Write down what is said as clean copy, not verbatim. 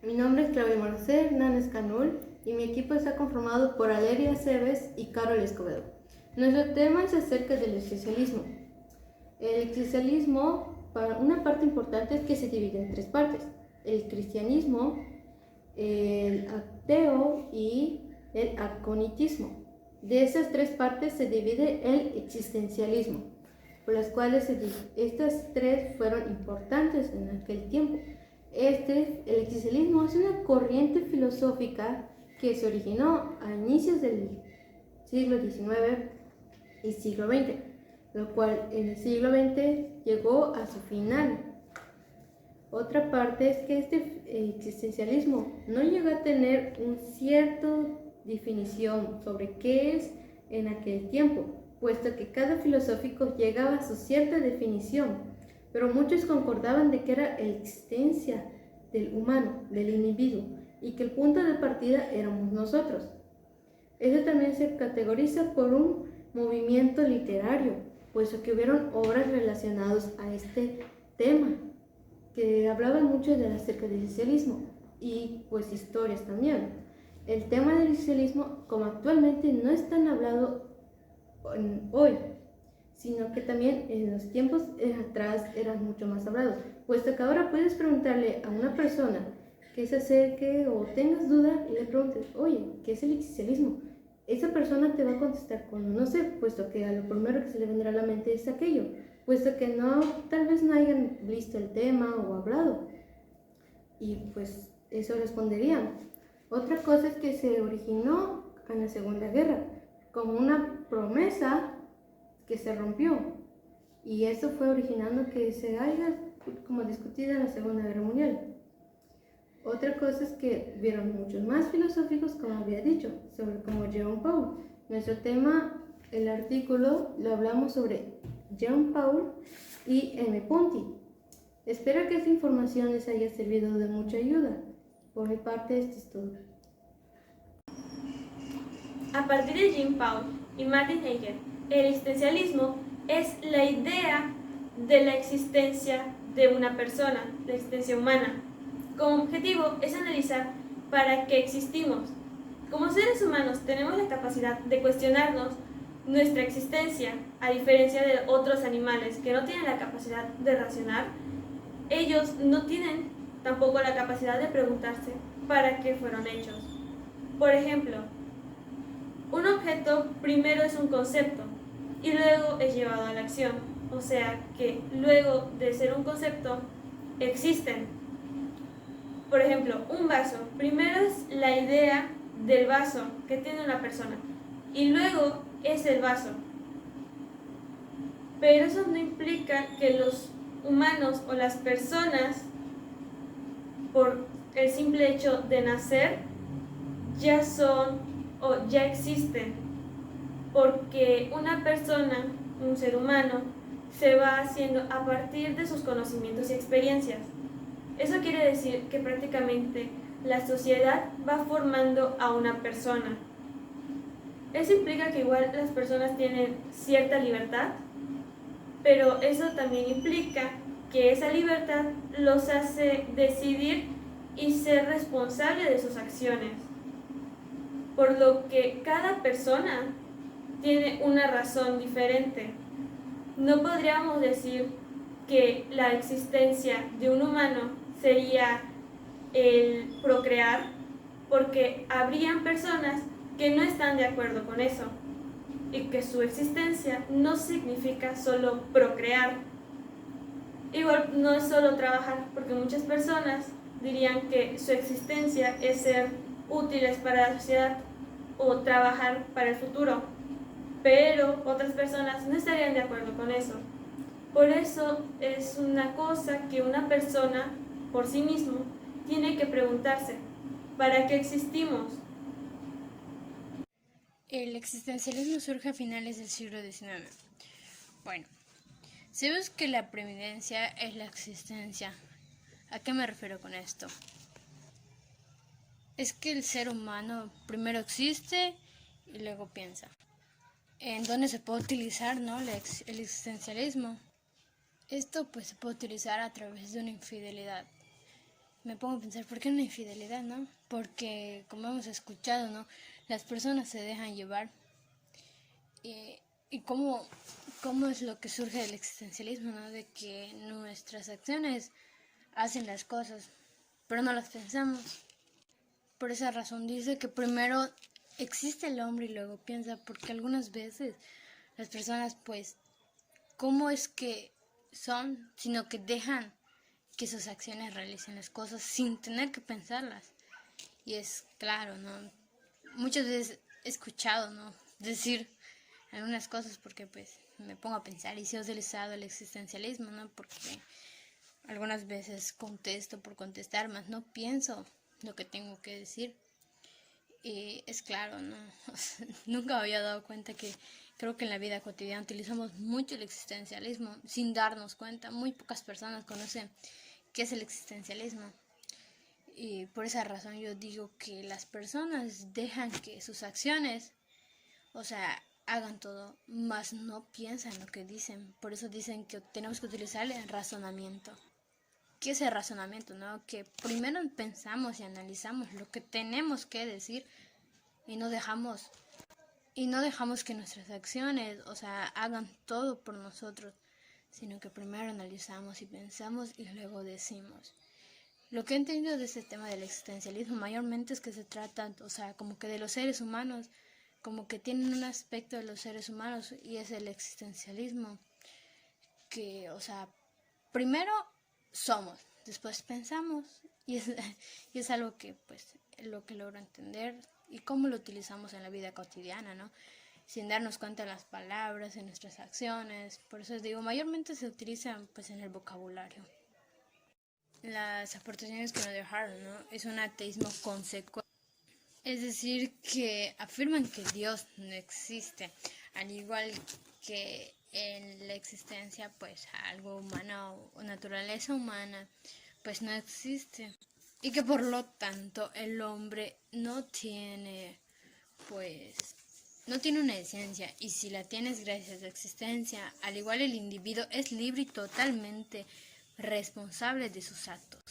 Mi nombre es Claudia Marcel Hernández Canul y mi equipo está conformado por Aleria Cebes y Carol Escobedo. Nuestro tema es acerca del existencialismo. El existencialismo, para una parte importante, es que se divide en tres partes: el cristianismo, el ateo y el aconitismo. De esas tres partes se divide el existencialismo, por las cuales estas tres fueron importantes en aquel tiempo. El existencialismo es una corriente filosófica que se originó a inicios del siglo XIX y siglo XX, lo cual en el siglo XX llegó a su final. Otra parte es que este existencialismo no llegó a tener una cierta definición sobre qué es en aquel tiempo, puesto que cada filosófico llegaba a su cierta definición, pero muchos concordaban de que era la existencia del humano, del individuo, y que el punto de partida éramos nosotros. Eso también se categoriza por un movimiento literario, puesto que hubieron obras relacionadas a este tema, que hablaban mucho acerca del existencialismo y pues historias también. El tema del existencialismo, como actualmente no es tan hablado hoy, sino que también en los tiempos atrás eran mucho más hablados, puesto que ahora puedes preguntarle a una persona que se acerque o tengas duda y le preguntes, oye, ¿qué es el existencialismo? Esa persona te va a contestar con no sé, puesto que a lo primero que se le vendrá a la mente es aquello, puesto que tal vez no hayan visto el tema o hablado, y pues eso responderían. Otra cosa es que se originó en la Segunda Guerra como una promesa que se rompió, y eso fue originando que se haya como discutida en la Segunda Guerra Mundial. Otra cosa es que vieron muchos más filosóficos, como había dicho, como Jean Paul. Nuestro tema, el artículo, lo hablamos sobre Jean Paul y M. Ponti. Espero que esta información les haya servido de mucha ayuda. Por mi parte, esto es todo. A partir de Jean Paul y Martin Heidegger, el existencialismo es la idea de la existencia de una persona, la existencia humana. Como objetivo es analizar para qué existimos. Como seres humanos tenemos la capacidad de cuestionarnos nuestra existencia, a diferencia de otros animales que no tienen la capacidad de razonar. Ellos no tienen tampoco la capacidad de preguntarse para qué fueron hechos. Por ejemplo, un objeto primero es un concepto y luego es llevado a la acción, o sea que luego de ser un concepto existen. Por ejemplo, un vaso, primero es la idea del vaso que tiene una persona y luego es el vaso. Pero eso no implica que los humanos o las personas, por el simple hecho de nacer, ya son o ya existen, porque una persona, un ser humano, se va haciendo a partir de sus conocimientos y experiencias. Eso quiere decir que prácticamente la sociedad va formando a una persona. Eso implica que igual las personas tienen cierta libertad, pero eso también implica que esa libertad los hace decidir y ser responsable de sus acciones. Por lo que cada persona tiene una razón diferente. No podríamos decir que la existencia de un humano sería el procrear, porque habrían personas que no están de acuerdo con eso y que su existencia no significa solo procrear. Igual no es solo trabajar, porque muchas personas dirían que su existencia es ser útiles para la sociedad o trabajar para el futuro, pero otras personas no estarían de acuerdo con eso. Por eso es una cosa que una persona por sí mismo tiene que preguntarse: ¿para qué existimos? El existencialismo surge a finales del siglo XIX. Bueno, sabemos que la preeminencia es la existencia. ¿A qué me refiero con esto? Es que el ser humano primero existe y luego piensa. ¿En dónde se puede utilizar, no, el existencialismo? Esto pues se puede utilizar a través de una infidelidad. me pongo a pensar, ¿por qué una infidelidad, no? Porque, como hemos escuchado, ¿no? Las personas se dejan llevar. Y cómo es lo que surge del existencialismo, ¿no? De que nuestras acciones hacen las cosas, pero no las pensamos. Por esa razón dice que primero existe el hombre y luego piensa, porque algunas veces las personas, pues, ¿cómo es que son? Sino que dejan que sus acciones realicen las cosas sin tener que pensarlas. Y es claro, ¿no? Muchas veces he escuchado, ¿no? Decir algunas cosas porque pues me pongo a pensar y si he utilizado el existencialismo, ¿no? Porque algunas veces contesto por contestar, más no pienso lo que tengo que decir. Y es claro, ¿no? Nunca me había dado cuenta que creo que en la vida cotidiana utilizamos mucho el existencialismo sin darnos cuenta. Muy pocas personas conocen qué es el existencialismo. Y por esa razón yo digo que las personas dejan que sus acciones, o sea, hagan todo, mas no piensan lo que dicen. Por eso dicen que tenemos que utilizar el razonamiento. ¿Qué es el razonamiento, no? Que primero pensamos y analizamos lo que tenemos que decir y no dejamos que nuestras acciones, o sea, hagan todo por nosotros, sino que primero analizamos y pensamos y luego decimos. Lo que he entendido de este tema del existencialismo mayormente es que se trata, o sea, como que de los seres humanos, como que tienen un aspecto de los seres humanos y es el existencialismo, que, o sea, primero somos, después pensamos y es algo que, pues, lo que logro entender y cómo lo utilizamos en la vida cotidiana, ¿no? Sin darnos cuenta de las palabras, en nuestras acciones. Por eso digo, mayormente se utilizan, pues, en el vocabulario. Las aportaciones que nos dejaron, ¿no? Es un ateísmo consecuente. Es decir, que afirman que Dios no existe, al igual que en la existencia, pues algo humano o naturaleza humana, pues no existe. Y que por lo tanto el hombre no tiene, pues, no tiene una esencia. Y si la tiene es gracias a su existencia, al igual el individuo es libre y totalmente responsable de sus actos.